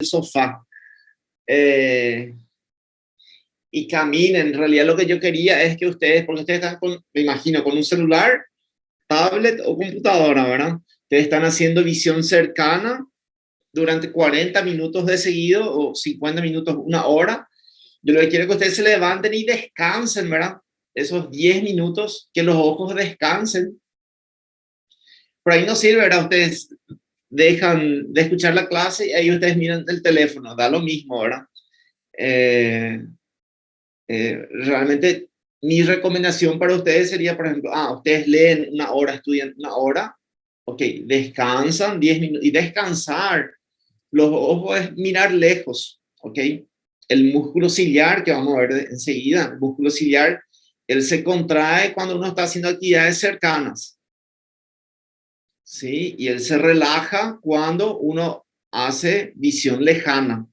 sofá y caminen. En realidad lo que yo quería es que ustedes, porque ustedes están con, me imagino, con un celular, tablet o computadora, ¿verdad? Ustedes están haciendo visión cercana durante 40 minutos de seguido o 50 minutos, una hora. Yo lo que quiero es que ustedes se levanten y descansen, ¿verdad? Esos 10 minutos, que los ojos descansen. Por ahí no sirve, ¿verdad? Ustedes dejan de escuchar la clase y ahí ustedes miran el teléfono, da lo mismo, ¿verdad? Eh, Realmente mi recomendación para ustedes sería, por ejemplo, ustedes leen una hora, estudian una hora, ok, descansan 10 minutos y descansar. Los ojos es mirar lejos, ok. El músculo ciliar, que vamos a ver enseguida, el músculo ciliar, él se contrae cuando uno está haciendo actividades cercanas, ¿sí? Y él se relaja cuando uno hace visión lejana.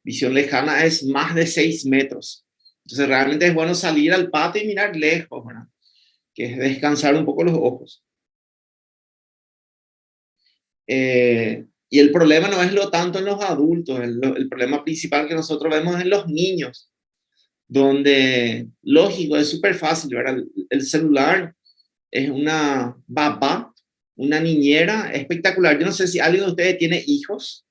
Visión lejana es más de 6 metros. Entonces realmente es bueno salir al patio y mirar lejos, ¿verdad? Que es descansar un poco los ojos. Y el problema no es lo tanto en los adultos, el problema principal que nosotros vemos en los niños, donde, lógico, es súper fácil, ¿verdad? El celular es una babá, una niñera espectacular. Yo no sé si alguien de ustedes tiene hijos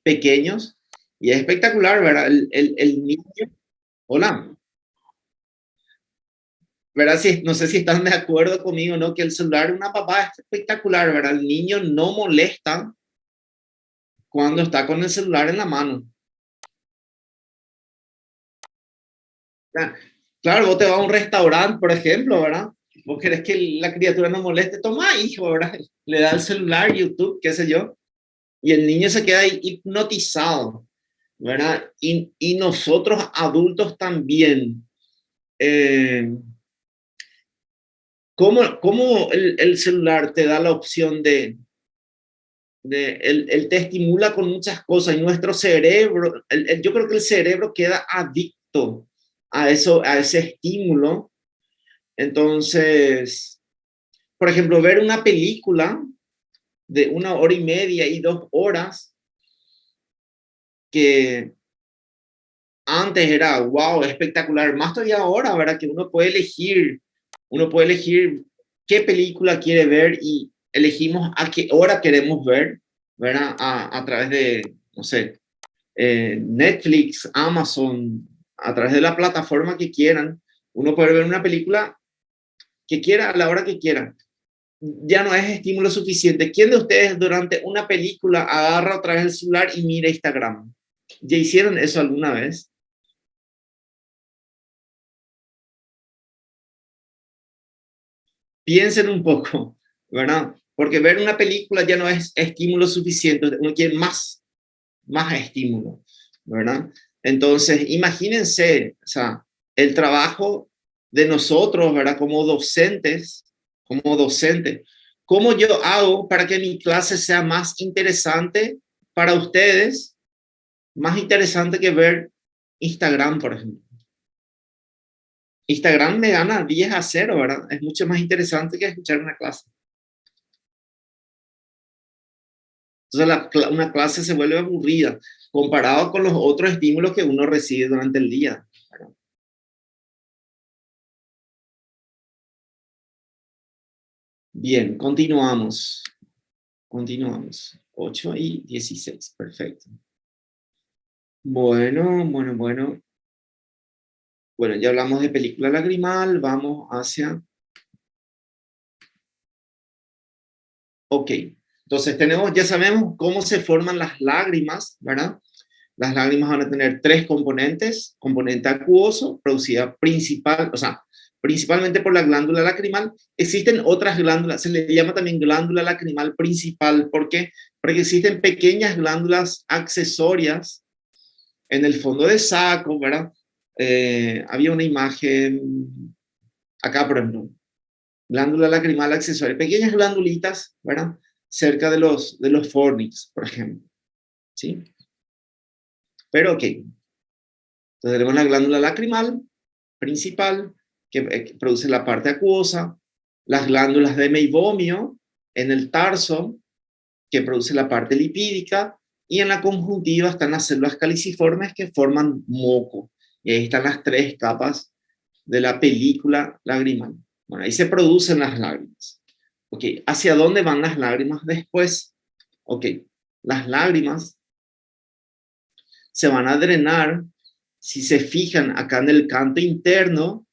pequeños y es espectacular, ¿verdad? El niño, hola, ¿verdad? Si, no sé si están de acuerdo conmigo, ¿no? Que el celular es una papá es espectacular, ¿verdad? El niño no molesta cuando está con el celular en la mano. Claro, vos te vas a un restaurante, por ejemplo, ¿verdad? Vos querés que la criatura no moleste, toma, hijo, ¿verdad? Le da el celular, YouTube, qué sé yo, y el niño se queda ahí hipnotizado, ¿verdad? Y nosotros adultos también. Eh, ¿Cómo el celular te da la opción él te estimula con muchas cosas y nuestro cerebro, yo creo que el cerebro queda adicto a eso, a ese estímulo. Entonces, por ejemplo, ver una película de 1 hora y media y 2 horas que antes era, wow, espectacular, más todavía ahora, ¿verdad? Que uno puede elegir qué película quiere ver y elegimos a qué hora queremos ver, ¿verdad? A través de, no sé, Netflix, Amazon, a través de la plataforma que quieran, uno puede ver una película que quiera a la hora que quiera. Ya no es estímulo suficiente. ¿Quién de ustedes durante una película agarra otra vez el celular y mira Instagram? ¿Ya hicieron eso alguna vez? Piensen un poco, ¿verdad? Porque ver una película ya no es estímulo suficiente, uno quiere más estímulo, ¿verdad? Entonces, imagínense, o sea, el trabajo de nosotros, ¿verdad? Como docentes, ¿cómo yo hago para que mi clase sea más interesante para ustedes? Más interesante que ver Instagram, por ejemplo. Instagram me gana 10-0, ¿verdad? Es mucho más interesante que escuchar una clase. Entonces una clase se vuelve aburrida comparado con los otros estímulos que uno recibe durante el día, ¿verdad? Bien, continuamos. Continuamos. 8:16. Perfecto. Bueno. Bueno, ya hablamos de película lagrimal. Vamos hacia... Ok. Entonces ya sabemos cómo se forman las lágrimas, ¿verdad? Las lágrimas van a tener 3 componentes: componente acuoso, producida principalmente por la glándula lacrimal. Existen otras glándulas, se le llama también glándula lacrimal principal. ¿Por qué? Porque existen pequeñas glándulas accesorias en el fondo del saco, ¿verdad? Había una imagen acá, por ejemplo, glándula lacrimal accesoria, pequeñas glandulitas, ¿verdad? Cerca de los fornix, por ejemplo, ¿sí? Pero ok, entonces tenemos la glándula lacrimal principal, que produce la parte acuosa, las glándulas de meibomio en el tarso, que produce la parte lipídica, Y en la conjuntiva están las células caliciformes que forman moco. Y ahí están las tres capas de la película lagrimal. Bueno, ahí se producen las lágrimas. Ok, ¿hacia dónde van las lágrimas después? Ok, las lágrimas se van a drenar. Si se fijan acá en el canto interno,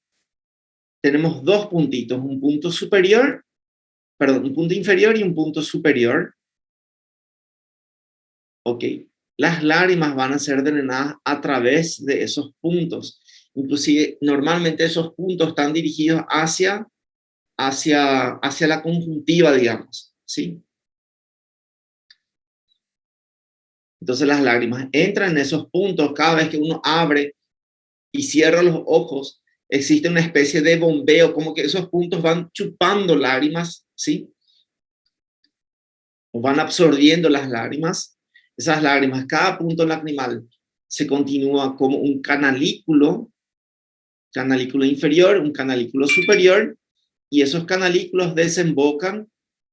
tenemos dos puntitos, un punto superior, perdón, un punto inferior y un punto superior. Ok, las lágrimas van a ser drenadas a través de esos puntos. Inclusive, normalmente esos puntos están dirigidos hacia la conjuntiva, digamos, ¿sí? Entonces las lágrimas entran en esos puntos cada vez que uno abre y cierra los ojos. Existe una especie de bombeo, como que esos puntos van chupando lágrimas, ¿sí? O van absorbiendo las lágrimas. Esas lágrimas, cada punto lacrimal se continúa como un canalículo inferior, un canalículo superior, y esos canalículos desembocan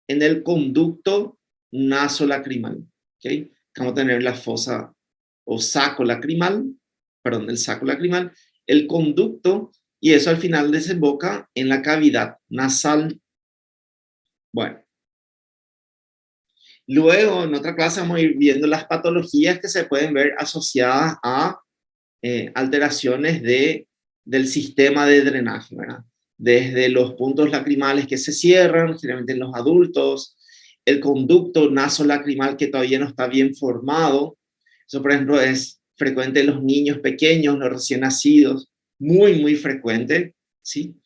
en el conducto nasolacrimal. ¿Okay? Vamos a tener la fosa o saco lacrimal, perdón, el saco lacrimal, el conducto, y eso al final desemboca en la cavidad nasal. Bueno, luego en otra clase vamos a ir viendo las patologías que se pueden ver asociadas a alteraciones del sistema de drenaje, ¿verdad? Desde los puntos lacrimales que se cierran, generalmente en los adultos, el conducto nasolacrimal que todavía no está bien formado. Eso, por ejemplo, es frecuente en los niños pequeños, los recién nacidos, muy frecuente, ¿sí?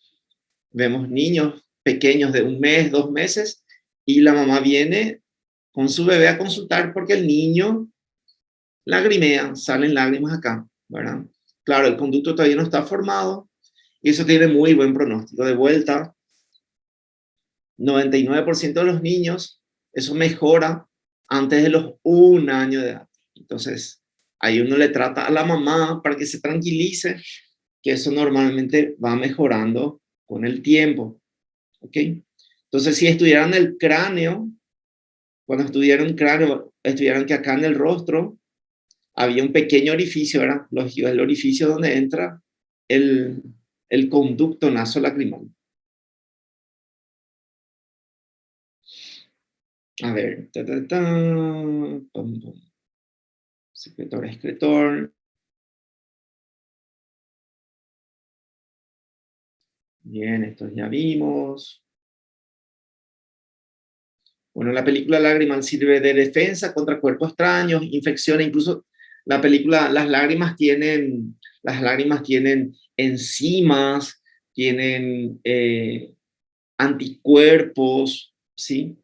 Vemos niños pequeños de 1 mes, 2 meses, y la mamá viene con su bebé a consultar porque el niño lagrimea, salen lágrimas acá, ¿verdad? Claro, el conducto todavía no está formado y eso tiene muy buen pronóstico. De vuelta, 99% de los niños, eso mejora antes de los 1 año de edad. Entonces, ahí uno le trata a la mamá para que se tranquilice, que eso normalmente va mejorando con el tiempo, ¿ok? Entonces, si estudiaran el cráneo, cuando estudiaron cráneo, estudiaran que acá en el rostro había un pequeño orificio, ¿verdad? El orificio donde entra el, el conducto nasolacrimal. A ver, pum, pum. Secretor, excretor. Bien, estos ya vimos. Bueno, la película lagrimal sirve de defensa contra cuerpos extraños, infecciones, incluso la película, las lágrimas tienen enzimas, tienen anticuerpos, ¿sí?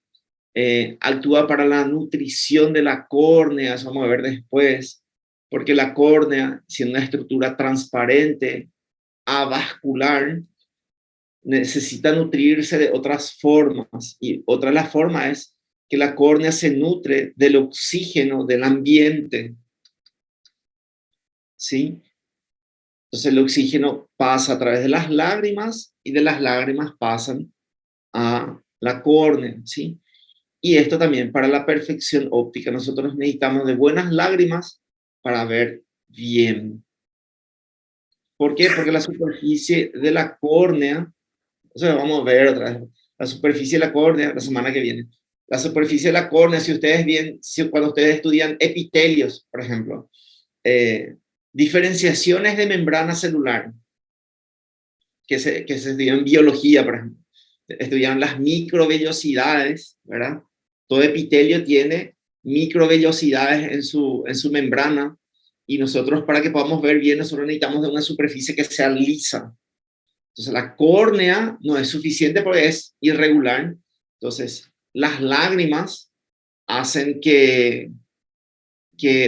Actúa para la nutrición de la córnea, eso vamos a ver después, porque la córnea, siendo una estructura transparente, avascular, necesita nutrirse de otras formas, y otra de las formas es que la córnea se nutre del oxígeno del ambiente, ¿sí? Entonces el oxígeno pasa a través de las lágrimas y de las lágrimas pasan a la córnea, ¿sí? Y esto también para la perfección óptica. Nosotros necesitamos de buenas lágrimas para ver bien. ¿Por qué? Porque la superficie de la córnea, o sea, vamos a ver otra vez, la superficie de la córnea la semana que viene. La superficie de la córnea, si ustedes bien, cuando ustedes estudian epitelios, por ejemplo, diferenciaciones de membrana celular, que se estudian en biología, por ejemplo, estudian las microvellosidades, ¿verdad? Todo epitelio tiene microvellosidades en su membrana, y nosotros, para que podamos ver bien, nosotros necesitamos de una superficie que sea lisa. Entonces la córnea no es suficiente porque es irregular. Entonces las lágrimas hacen que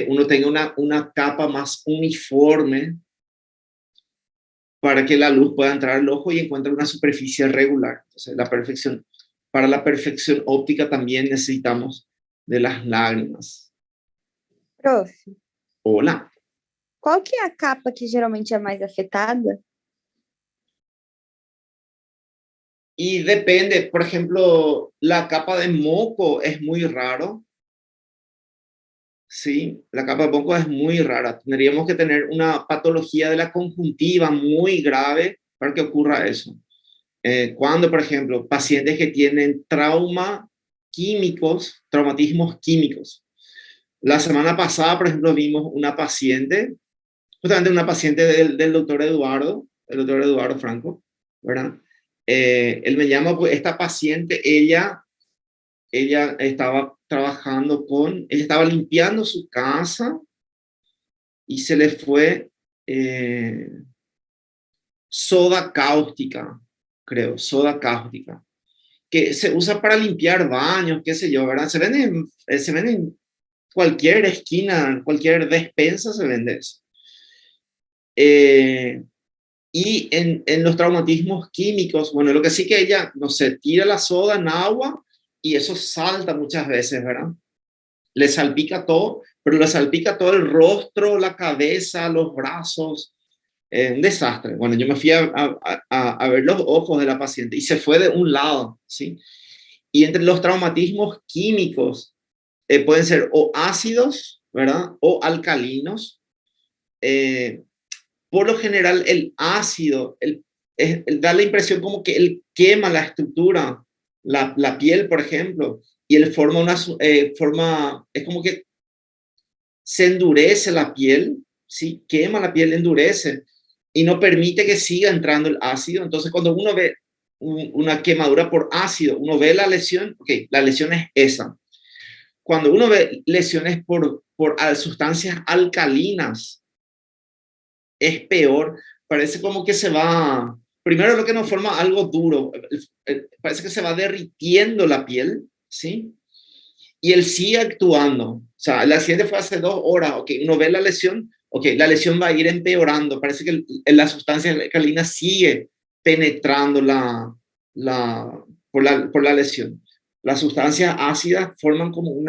uno tenga una capa más uniforme para que la luz pueda entrar al ojo y encuentre una superficie regular. Entonces para la perfección óptica también necesitamos de las lágrimas. Prof, Hola. qual que é a capa que geralmente é mais afetada? Y depende, por ejemplo, la capa de moco es muy raro. ¿sí? La capa de moco es muy rara. Tendríamos que tener una patología de la conjuntiva muy grave para que ocurra eso. Cuando, por ejemplo, pacientes que tienen traumatismos químicos. La semana pasada, por ejemplo, vimos una paciente, justamente una paciente del doctor Eduardo, el doctor Eduardo Franco, ¿verdad? Él me llama, pues esta paciente, ella estaba trabajando ella estaba limpiando su casa y se le fue soda cáustica, creo, soda cáustica, que se usa para limpiar baños, qué sé yo, ¿verdad? Se vende en cualquier esquina, en cualquier despensa se vende eso. Y en los traumatismos químicos, bueno, lo que sí que ella, no sé, tira la soda en agua y eso salta muchas veces, ¿verdad? Le salpica todo, pero le salpica todo el rostro, la cabeza, los brazos, un desastre. Bueno, yo me fui a ver los ojos de la paciente y se fue de un lado, ¿sí? Y entre los traumatismos químicos pueden ser o ácidos, ¿verdad? O alcalinos. Eh, por lo general, el ácido da la impresión como que él quema la estructura, la piel, por ejemplo, y él es como que se endurece la piel, ¿sí? Quema la piel, endurece y no permite que siga entrando el ácido. Entonces, cuando uno ve una quemadura por ácido, uno ve la lesión, ok, la lesión es esa. Cuando uno ve lesiones por sustancias alcalinas, es peor, parece como que se va, primero lo que nos forma algo duro, parece que se va derritiendo la piel, ¿sí? Y él sigue actuando. O sea, el accidente fue hace 2 horas, ok, uno ve la lesión, ok, la lesión va a ir empeorando, parece que la sustancia alcalina sigue penetrando por la lesión. Las sustancias ácidas forman como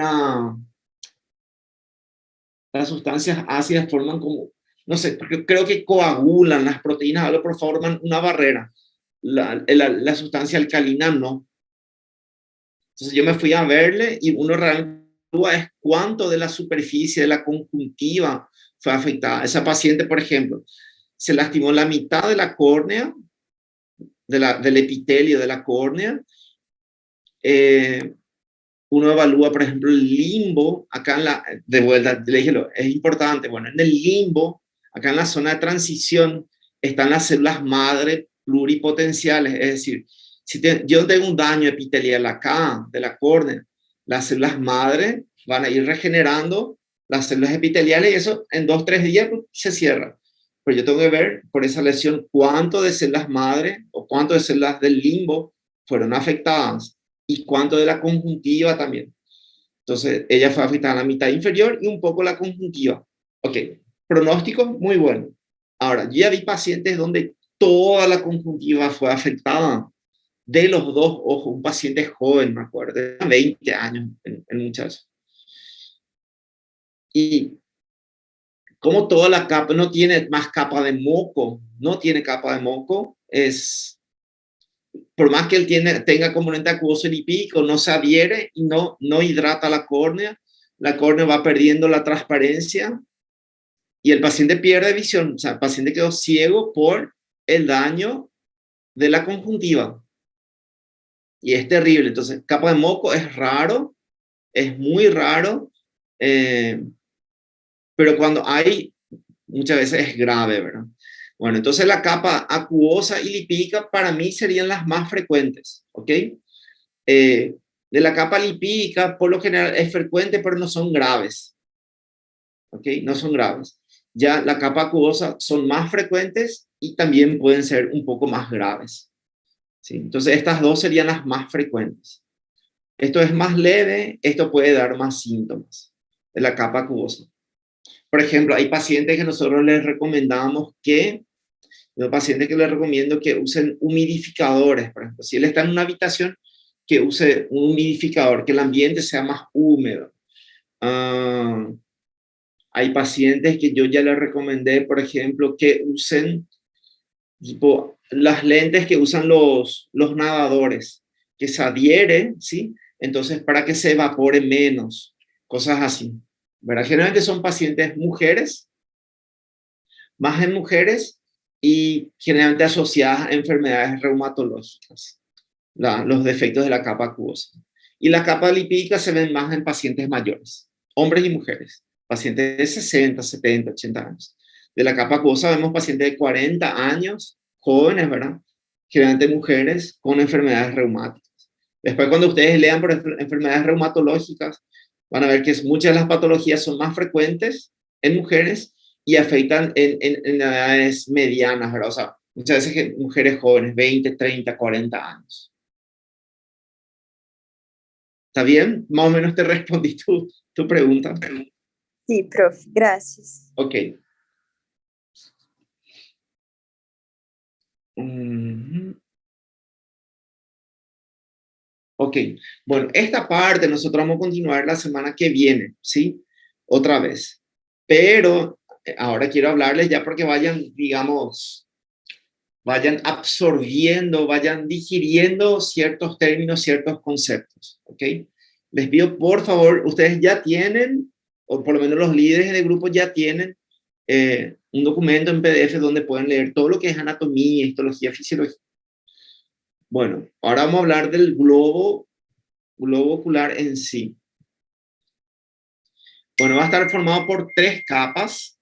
las sustancias ácidas forman como, no sé, creo que coagulan las proteínas, pero forman una barrera. La sustancia alcalina no. Entonces yo me fui a verle y uno realmente es cuánto de la superficie de la conjuntiva fue afectada. Esa paciente, por ejemplo, se lastimó la mitad de la córnea, del epitelio de la córnea. Uno evalúa, por ejemplo, el limbo, acá de vuelta, le dije, es importante, bueno, en el limbo, acá en la zona de transición, están las células madre pluripotenciales, es decir, si yo tengo un daño epitelial acá, de la córnea, las células madre van a ir regenerando las células epiteliales y eso en 2, 3 días se cierra. Pero yo tengo que ver por esa lesión cuánto de células madre o cuánto de células del limbo fueron afectadas y cuánto de la conjuntiva también. Entonces, ella fue afectada en la mitad inferior y un poco la conjuntiva. Ok, pronóstico muy bueno. Ahora, ya vi pacientes donde toda la conjuntiva fue afectada de los dos ojos. Un paciente joven, me acuerdo, de 20 años, el muchacho. Y como toda la capa no tiene más capa de moco, no tiene capa de moco, por más que él tenga componente acuoso lipídico, no se adhiere y no hidrata la córnea va perdiendo la transparencia y el paciente pierde visión, o sea, el paciente quedó ciego por el daño de la conjuntiva. Y es terrible. Entonces, capa de moco es raro, es muy raro, eh, pero cuando hay, muchas veces es grave, ¿verdad? Bueno, entonces la capa acuosa y lipídica para mí serían las más frecuentes, ¿ok? De la capa lipídica, por lo general es frecuente, pero no son graves. ¿Ok? No son graves. Ya la capa acuosa son más frecuentes y también pueden ser un poco más graves. ¿Sí? Entonces, estas dos serían las más frecuentes. Esto es más leve, esto puede dar más síntomas de la capa acuosa. Por ejemplo, hay pacientes que nosotros les recomendamos los pacientes que les recomiendo que usen humidificadores. Por ejemplo, si él está en una habitación, que use un humidificador, que el ambiente sea más húmedo. Hay pacientes que yo ya les recomendé, por ejemplo, que usen tipo, las lentes que usan los nadadores, que se adhieren, ¿sí? Entonces, para que se evapore menos, cosas así. ¿verdad? Generalmente son pacientes mujeres, más en mujeres, y generalmente asociadas a enfermedades reumatológicas, los defectos de la capa acuosa. Y la capa lipídica se ven más en pacientes mayores, hombres y mujeres, pacientes de 60, 70, 80 años. De la capa acuosa vemos pacientes de 40 años, jóvenes, ¿verdad? Generalmente mujeres con enfermedades reumáticas. Después, cuando ustedes lean por enfermedades reumatológicas, van a ver que muchas de las patologías son más frecuentes en mujeres y afectan en edades medianas, ¿verdad? O sea, muchas veces mujeres jóvenes, 20, 30, 40 años. ¿Está bien? Más o menos te respondí tu pregunta. Sí, profe, gracias. Ok. Mm-hmm. Ok. Bueno, esta parte nosotros vamos a continuar la semana que viene, ¿sí? Otra vez. Pero ahora quiero hablarles ya porque vayan, digamos, vayan absorbiendo, vayan digiriendo ciertos términos, ciertos conceptos, ¿ok? Les pido, por favor, ustedes ya tienen, o por lo menos los líderes de grupo ya tienen un documento en PDF donde pueden leer todo lo que es anatomía, histología, fisiología. Bueno, ahora vamos a hablar del globo ocular en sí. Bueno, va a estar formado por 3 capas.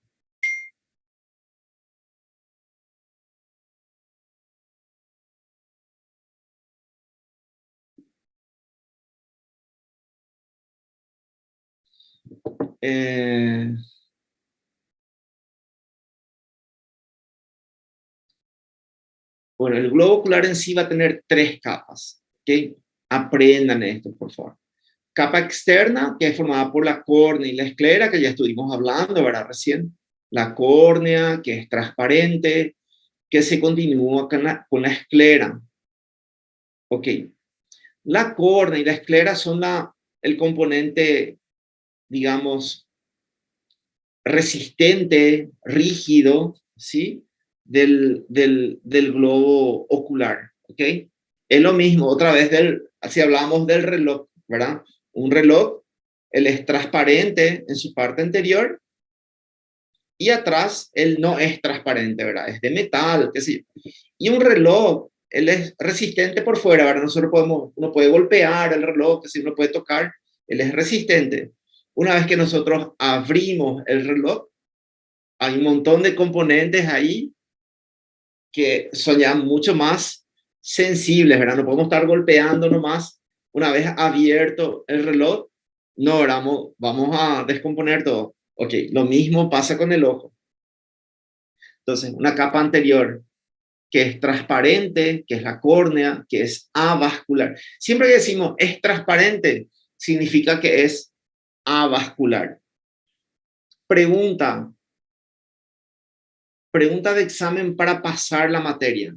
Bueno, el globo ocular en sí va a tener 3 capas. ¿Ok? Aprendan esto, por favor. Capa externa, que es formada por la córnea y la esclera, que ya estuvimos hablando, ¿verdad? Recién. La córnea, que es transparente, que se continúa con la esclera. Ok. La córnea y la esclera son el componente, digamos, resistente, rígido, ¿sí? Del globo ocular, ¿ok? Es lo mismo, otra vez, si hablamos del reloj, ¿verdad? Un reloj, él es transparente en su parte anterior y atrás él no es transparente, ¿verdad? Es de metal, qué sé yo. Y un reloj, él es resistente por fuera, ¿verdad? Uno puede golpear el reloj, que si uno puede tocar, él es resistente. Una vez que nosotros abrimos el reloj, hay un montón de componentes ahí que son ya mucho más sensibles, ¿verdad? No podemos estar golpeando nomás. Una vez abierto el reloj, no, vamos a descomponer todo. Ok, lo mismo pasa con el ojo. Entonces, una capa anterior que es transparente, que es la córnea, que es avascular. Siempre que decimos es transparente, significa que es avascular. Pregunta de examen para pasar la materia.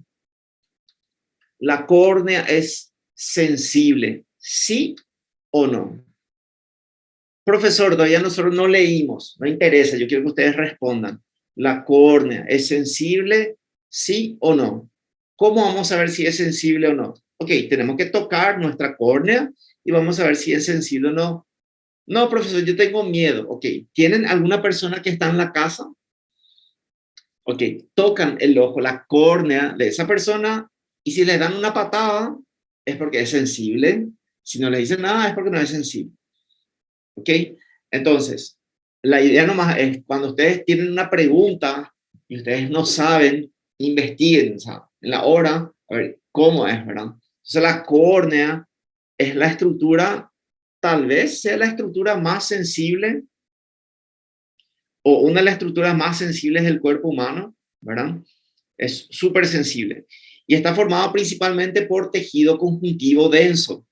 ¿La córnea es sensible? ¿Sí o no? Profesor, todavía nosotros no leímos, no interesa, yo quiero que ustedes respondan. ¿La córnea es sensible? ¿Sí o no? ¿Cómo vamos a ver si es sensible o no? Ok, tenemos que tocar nuestra córnea y vamos a ver si es sensible o no. No, profesor, yo tengo miedo. Ok, ¿tienen alguna persona que está en la casa? Ok, tocan el ojo, la córnea de esa persona y si le dan una patada es porque es sensible. Si no le dicen nada es porque no es sensible. Ok, entonces, la idea nomás es cuando ustedes tienen una pregunta y ustedes no saben, investiguen, o sea, en la hora, a ver cómo es, ¿verdad? Entonces, la córnea es la estructura, tal vez sea la estructura más sensible o una de las estructuras más sensibles del cuerpo humano, ¿verdad? Es súper sensible. Y está formado principalmente por tejido conjuntivo denso,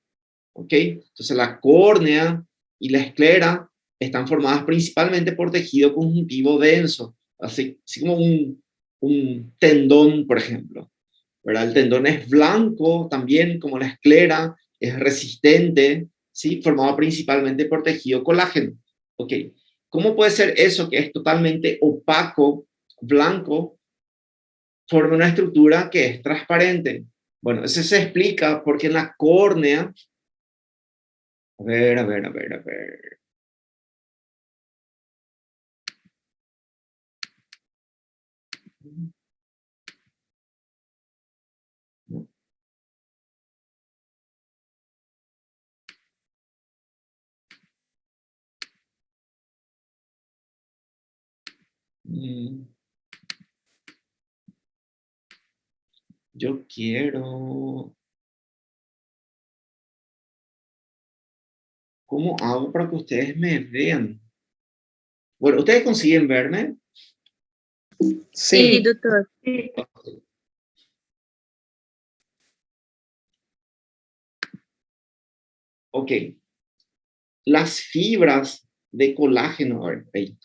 ¿ok? Entonces la córnea y la esclera están formadas principalmente por tejido conjuntivo denso, así como un tendón, por ejemplo, ¿verdad? El tendón es blanco también, como la esclera, es resistente, ¿sí? Formado principalmente por tejido colágeno, ¿ok? ¿Cómo puede ser eso que es totalmente opaco, blanco, forma una estructura que es transparente? Bueno, eso se explica porque en la córnea, a ver. Mm, Yo quiero... ¿Cómo hago para que ustedes me vean? Bueno, ¿ustedes consiguen verme? Sí, Sí, doutor. Ok. Las fibras de colágeno, a ver, ahí,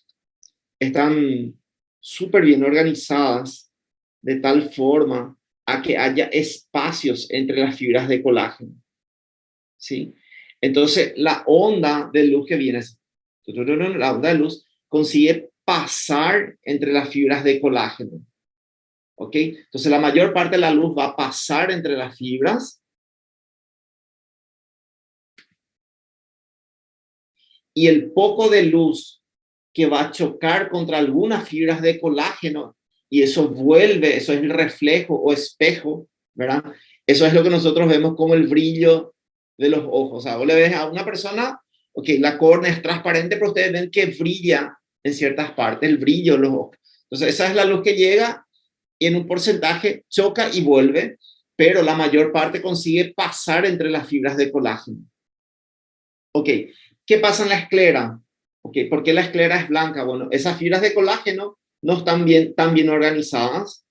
están súper bien organizadas de tal forma a que haya espacios entre las fibras de colágeno, ¿sí? Entonces, la onda de luz que viene, la onda de luz consigue pasar entre las fibras de colágeno, ¿ok? Entonces, la mayor parte de la luz va a pasar entre las fibras y el poco de luz que va a chocar contra algunas fibras de colágeno y eso vuelve, eso es el reflejo o espejo, ¿verdad? Eso es lo que nosotros vemos como el brillo de los ojos. O sea, vos le ves a una persona, ok, la córnea es transparente, pero ustedes ven que brilla en ciertas partes, el brillo de los ojos. Entonces, esa es la luz que llega y en un porcentaje choca y vuelve, pero la mayor parte consigue pasar entre las fibras de colágeno. Ok, ¿qué pasa en la esclera? Okay, ¿por qué la esclera es blanca? Bueno, esas fibras de colágeno no están tan bien organizadas.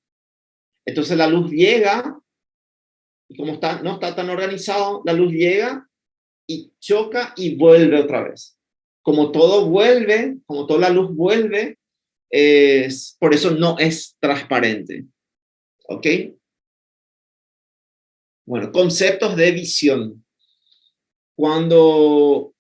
Entonces la luz llega y como no está tan organizado, la luz llega y choca y vuelve otra vez. Como todo vuelve, como toda la luz vuelve, por eso no es transparente. ¿Ok? Bueno, conceptos de visión. Cuando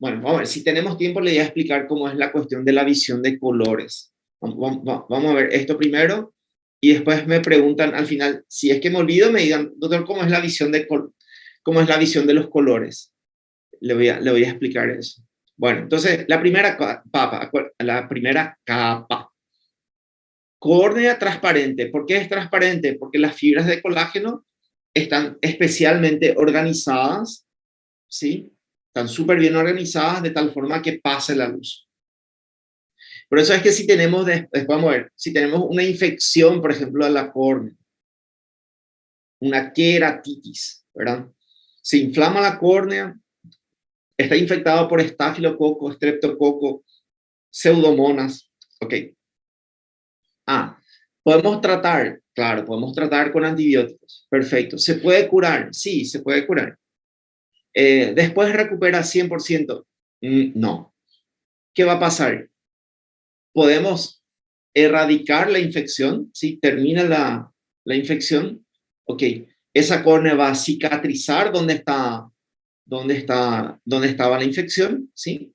Bueno, vamos a ver, si tenemos tiempo, le voy a explicar cómo es la cuestión de la visión de colores. Vamos a ver esto primero y después me preguntan al final, si es que me olvido, me digan, doctor, ¿cómo es la visión cómo es la visión de los colores? Le voy a explicar eso. Bueno, entonces, la primera capa. Córnea transparente. ¿Por qué es transparente? Porque las fibras de colágeno están especialmente organizadas, ¿sí? Están súper bien organizadas de tal forma que pase la luz. Por eso es que si tenemos, vamos a ver, si tenemos una infección, por ejemplo, de la córnea, una queratitis, ¿verdad? Se inflama la córnea, está infectado por estafilococo, streptococo, pseudomonas, ¿ok? Podemos tratar, claro, podemos tratar con antibióticos, perfecto. ¿Se puede curar? Sí, se puede curar. ¿Después recupera 100%? No. ¿Qué va a pasar? Podemos erradicar la infección, ¿sí? Termina la infección, ok, esa córnea va a cicatrizar donde estaba la infección, ¿sí?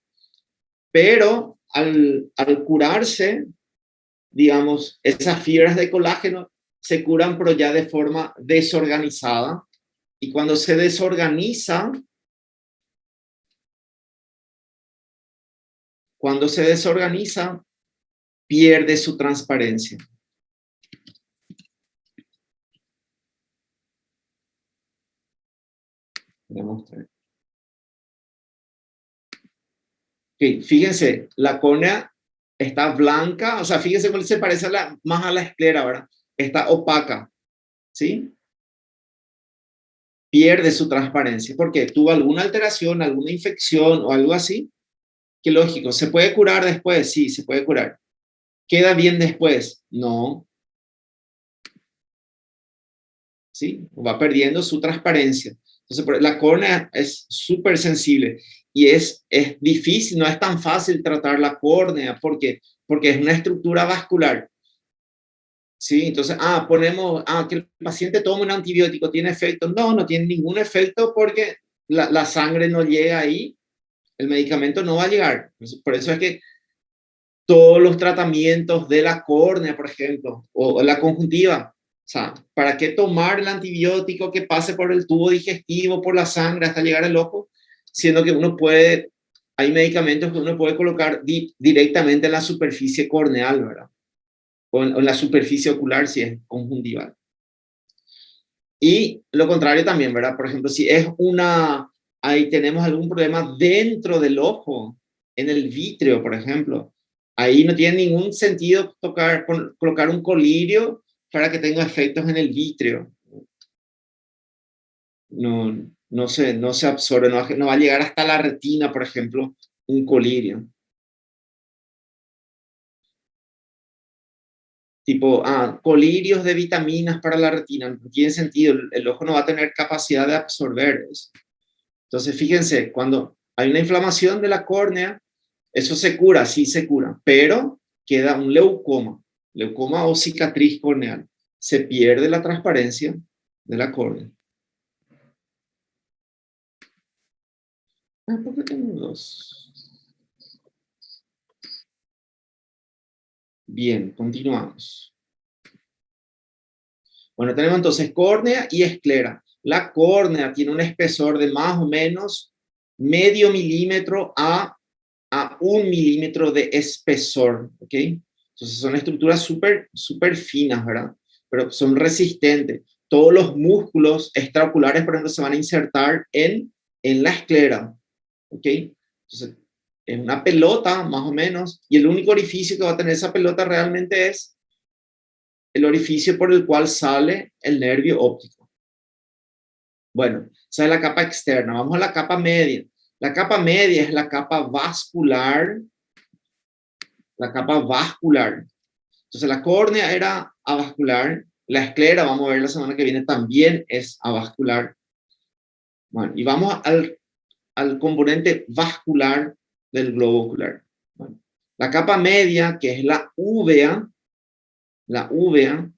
Pero al curarse, digamos, esas fibras de colágeno se curan pero ya de forma desorganizada y cuando se desorganiza, pierde su transparencia. Voy a mostrar. Okay, fíjense, la córnea está blanca, o sea, fíjense cómo se parece más a la esclera, ¿verdad? Está opaca, ¿sí? Pierde su transparencia. ¿Por qué? Tuvo alguna alteración, alguna infección o algo así. Qué lógico, ¿se puede curar después? Sí, se puede curar. ¿Queda bien después? No. ¿Sí? Va perdiendo su transparencia. Entonces, la córnea es súper sensible y es difícil, no es tan fácil tratar la córnea porque es una estructura vascular. Sí, entonces, que el paciente tome un antibiótico, ¿tiene efecto? No, no tiene ningún efecto porque la sangre no llega ahí, el medicamento no va a llegar. Por eso es que todos los tratamientos de la córnea, por ejemplo, o la conjuntiva, o sea, ¿para qué tomar el antibiótico que pase por el tubo digestivo, por la sangre hasta llegar al ojo? Siendo que uno puede hay medicamentos que uno puede colocar directamente en la superficie corneal, ¿verdad? O en la superficie ocular si es conjuntival. Y lo contrario también, ¿verdad? Por ejemplo, si es ahí tenemos algún problema dentro del ojo, en el vítreo, por ejemplo, ahí no tiene ningún sentido colocar un colirio para que tenga efectos en el vítreo. No se absorbe, no va a llegar hasta la retina, por ejemplo, un colirio. Tipo, colirios de vitaminas para la retina, no tiene sentido, el ojo no va a tener capacidad de absorber eso. Entonces, fíjense, cuando hay una inflamación de la córnea, eso se cura, sí se cura, pero queda un leucoma o cicatriz corneal. Se pierde la transparencia de la córnea. ¿Por qué tengo dos? Bien, continuamos. Bueno, tenemos entonces córnea y esclera. La córnea tiene un espesor de más o menos medio milímetro a 1 milímetro de espesor, ¿ok? Entonces son estructuras súper finas, ¿verdad? Pero son resistentes. Todos los músculos extraoculares, por ejemplo, se van a insertar en la esclera, ¿ok? Entonces, es una pelota, más o menos, y el único orificio que va a tener esa pelota realmente es el orificio por el cual sale el nervio óptico. Bueno, esa es la capa externa. Vamos a la capa media. La capa media es la capa vascular. La capa vascular. Entonces la córnea era avascular. La esclera, vamos a ver la semana que viene, también es avascular. Bueno, y vamos al componente vascular del globo ocular. Bueno, la capa media, que es la úvea,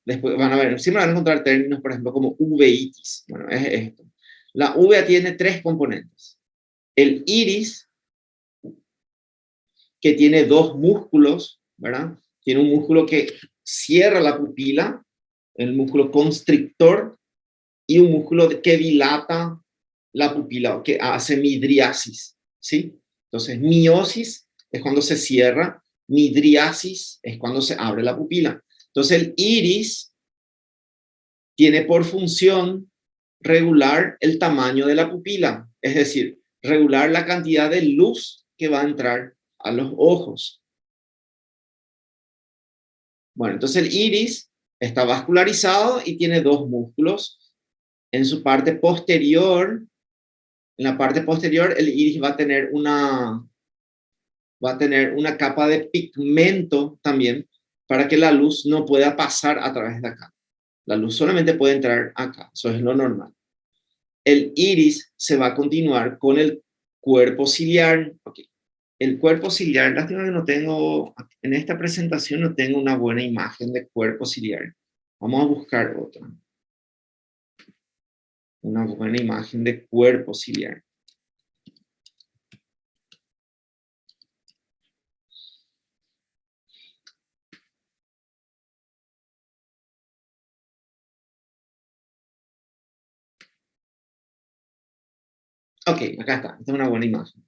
después van a ver, siempre van a encontrar términos, por ejemplo, como uveitis. Bueno, es esto. La úvea tiene 3 componentes. El iris, que tiene 2 músculos, ¿verdad? Tiene un músculo que cierra la pupila, el músculo constrictor, y un músculo que dilata la pupila, que hace midriasis, ¿sí? Entonces, miosis es cuando se cierra, midriasis es cuando se abre la pupila. Entonces, el iris tiene por función regular el tamaño de la pupila, es decir, regular la cantidad de luz que va a entrar a los ojos. Bueno, entonces el iris está vascularizado y tiene 2 músculos. En su parte posterior, en la parte posterior, el iris va a tener una capa de pigmento también para que la luz no pueda pasar a través de acá. La luz solamente puede entrar acá, eso es lo normal. El iris se va a continuar con el cuerpo ciliar. Okay. El cuerpo ciliar, lástima que no tengo, en esta presentación no tengo una buena imagen de cuerpo ciliar. Vamos a buscar otra. Una buena imagen de cuerpo ciliar. Ok, acá está. Esta es una buena imagen.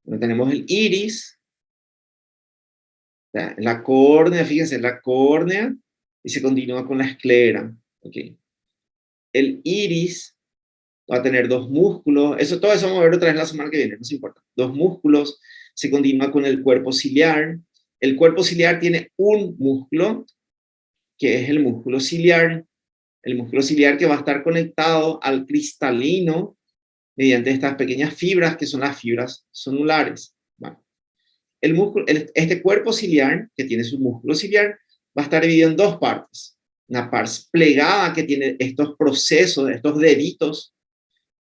Bueno, tenemos el iris, la córnea, fíjense, la córnea, y se continúa con la esclera. Okay. El iris va a tener 2 músculos, todo eso vamos a ver otra vez la semana que viene, no se importa. 2 músculos, se continúa con el cuerpo ciliar. El cuerpo ciliar tiene un músculo, que es el músculo ciliar que va a estar conectado al cristalino mediante estas pequeñas fibras que son las fibras sonulares. Bueno, este cuerpo ciliar, que tiene su músculo ciliar, va a estar dividido en 2 partes. Una parte plegada que tiene estos procesos, estos deditos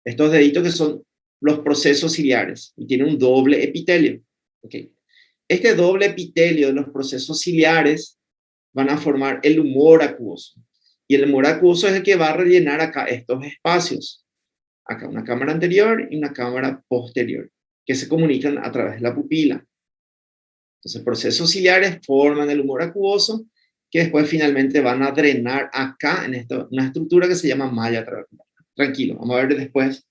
que son los procesos ciliares y tiene un doble epitelio. Okay. Este doble epitelio de los procesos ciliares van a formar el humor acuoso. Y el humor acuoso es el que va a rellenar acá estos espacios. Acá una cámara anterior y una cámara posterior, que se comunican a través de la pupila. Entonces, procesos ciliares forman el humor acuoso que después finalmente van a drenar acá en esto, una estructura que se llama malla trabecular. Tranquilo, vamos a ver después.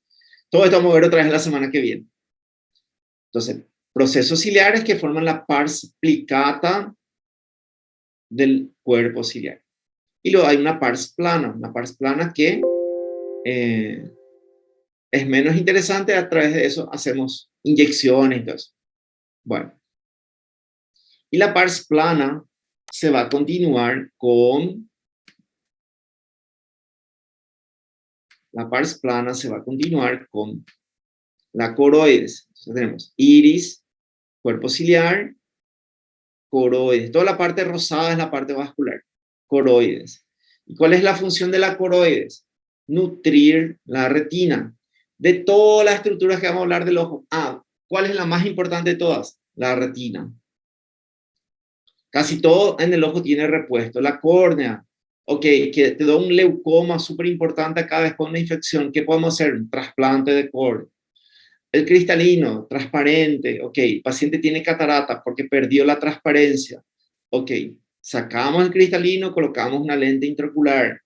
Todo esto vamos a ver otra vez la semana que viene. Entonces, procesos ciliares que forman la pars plicata del cuerpo ciliar. Y luego hay una pars plana que es menos interesante. A través de eso hacemos inyecciones y todo eso. Bueno, y la pars plana se va a continuar con la pars plana se va a continuar con la coroides. Entonces tenemos iris, cuerpo ciliar, coroides. Toda la parte rosada es la parte vascular. Coroides. ¿Y cuál es la función de la coroides? Nutrir la retina. De todas las estructuras que vamos a hablar del ojo, ¿cuál es la más importante de todas? La retina. Casi todo en el ojo tiene repuesto. La córnea, ok, que te da un leucoma súper importante acá después de una infección. ¿Qué podemos hacer? Un trasplante de córnea. El cristalino, transparente, ok, el paciente tiene catarata porque perdió la transparencia. Ok, sacamos el cristalino, colocamos una lente intraocular.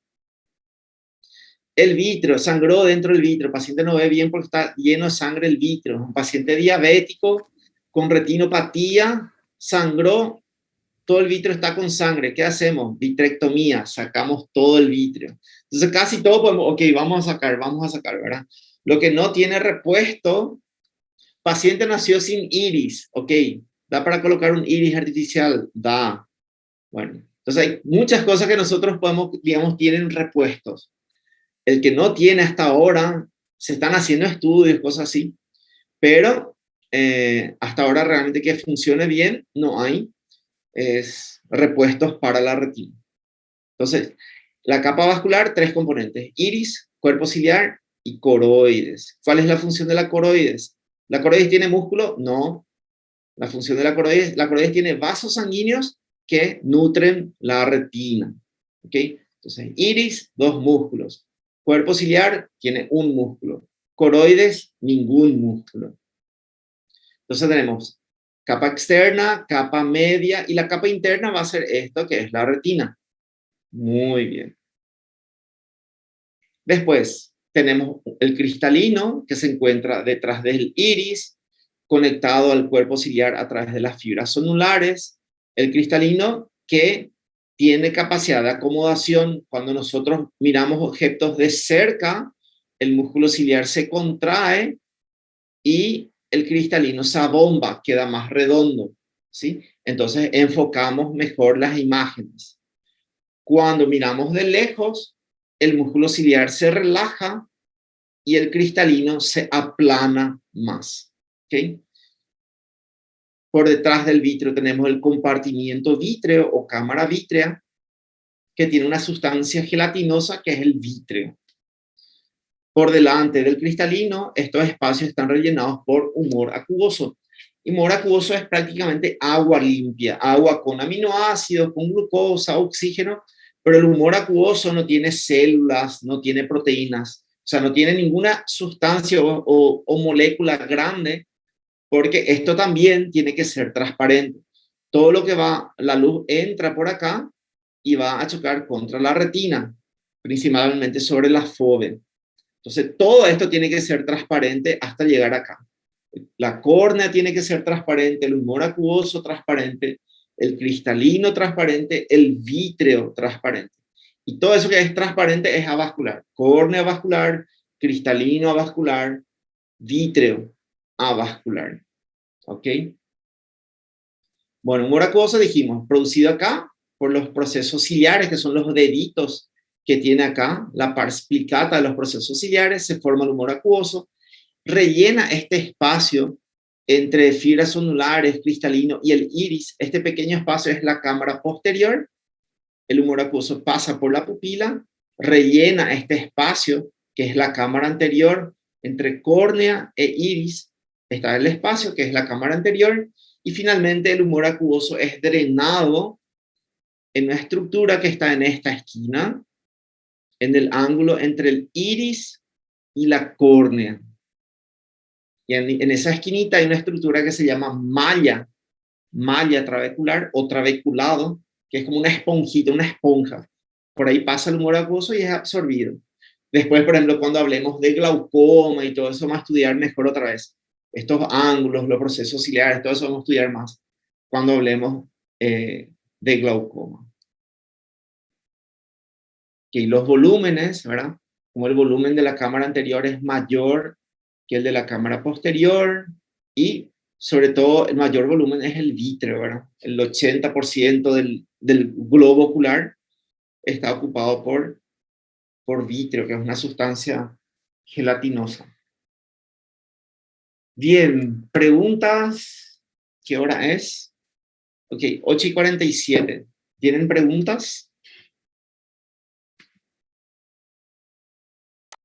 El vítreo, sangró dentro del vítreo, el paciente no ve bien porque está lleno de sangre el vítreo. Un paciente diabético con retinopatía, sangró, todo el vítreo está con sangre. ¿Qué hacemos? Vitrectomía, sacamos todo el vítreo. Entonces casi todo podemos, ok, vamos a sacar, ¿verdad? Lo que no tiene repuesto, paciente nació sin iris, ok, ¿da para colocar un iris artificial? Da. Bueno, entonces hay muchas cosas que nosotros podemos, digamos, tienen repuestos. El que no tiene hasta ahora, se están haciendo estudios, cosas así, pero hasta ahora realmente que funcione bien, no hay repuestos para la retina. Entonces, la capa vascular, 3 componentes: iris, cuerpo ciliar y coroides. ¿Cuál es la función de la coroides? ¿La coroides tiene músculo? No. La función de la coroides tiene vasos sanguíneos que nutren la retina. ¿Ok? Entonces, iris, 2 músculos. Cuerpo ciliar tiene 1 músculo. Coroides, ningún músculo. Entonces tenemos capa externa, capa media, y la capa interna va a ser esto que es la retina. Muy bien. Después tenemos el cristalino que se encuentra detrás del iris, conectado al cuerpo ciliar a través de las fibras zonulares. El cristalino que tiene capacidad de acomodación. Cuando nosotros miramos objetos de cerca, el músculo ciliar se contrae y el cristalino se abomba, queda más redondo, ¿sí? Entonces enfocamos mejor las imágenes. Cuando miramos de lejos, el músculo ciliar se relaja y el cristalino se aplana más, ¿ok? Por detrás del vítreo tenemos el compartimiento vítreo o cámara vítrea, que tiene una sustancia gelatinosa que es el vítreo. Por delante del cristalino, estos espacios están rellenados por humor acuoso. Humor acuoso es prácticamente agua limpia, agua con aminoácidos, con glucosa, oxígeno, pero el humor acuoso no tiene células, no tiene proteínas, o sea, no tiene ninguna sustancia o molécula grande, porque esto también tiene que ser transparente. Todo lo que va, la luz entra por acá y va a chocar contra la retina, principalmente sobre la fovea. Entonces, todo esto tiene que ser transparente hasta llegar acá. La córnea tiene que ser transparente, el humor acuoso transparente, el cristalino transparente, el vítreo transparente. Y todo eso que es transparente es avascular. Córnea avascular, cristalino avascular, vítreo avascular. ¿Ok? Bueno, humor acuoso dijimos, producido acá por los procesos ciliares, que son los deditos que tiene acá, la pars plicata de los procesos ciliares, se forma el humor acuoso, rellena este espacio entre fibras zonulares, cristalino y el iris. Este pequeño espacio es la cámara posterior. El humor acuoso pasa por la pupila, rellena este espacio que es la cámara anterior entre córnea e iris. Está el espacio que es la cámara anterior y finalmente el humor acuoso es drenado en una estructura que está en esta esquina, en el ángulo entre el iris y la córnea. Y en esa esquinita hay una estructura que se llama malla trabecular o trabeculado, que es como una esponjita, una esponja. Por ahí pasa el humor acuoso y es absorbido. Después, por ejemplo, cuando hablemos de glaucoma y todo eso, vamos a estudiar mejor otra vez. Estos ángulos, los procesos ciliares, todo eso vamos a estudiar más cuando hablemos de glaucoma. Y los volúmenes, ¿verdad? Como el volumen de la cámara anterior es mayor que el de la cámara posterior y sobre todo el mayor volumen es el vítreo, ¿verdad? El 80% del globo ocular está ocupado por vítreo, que es una sustancia gelatinosa. Bien, preguntas. ¿Qué hora es? Ok, 8:47. ¿Tienen preguntas?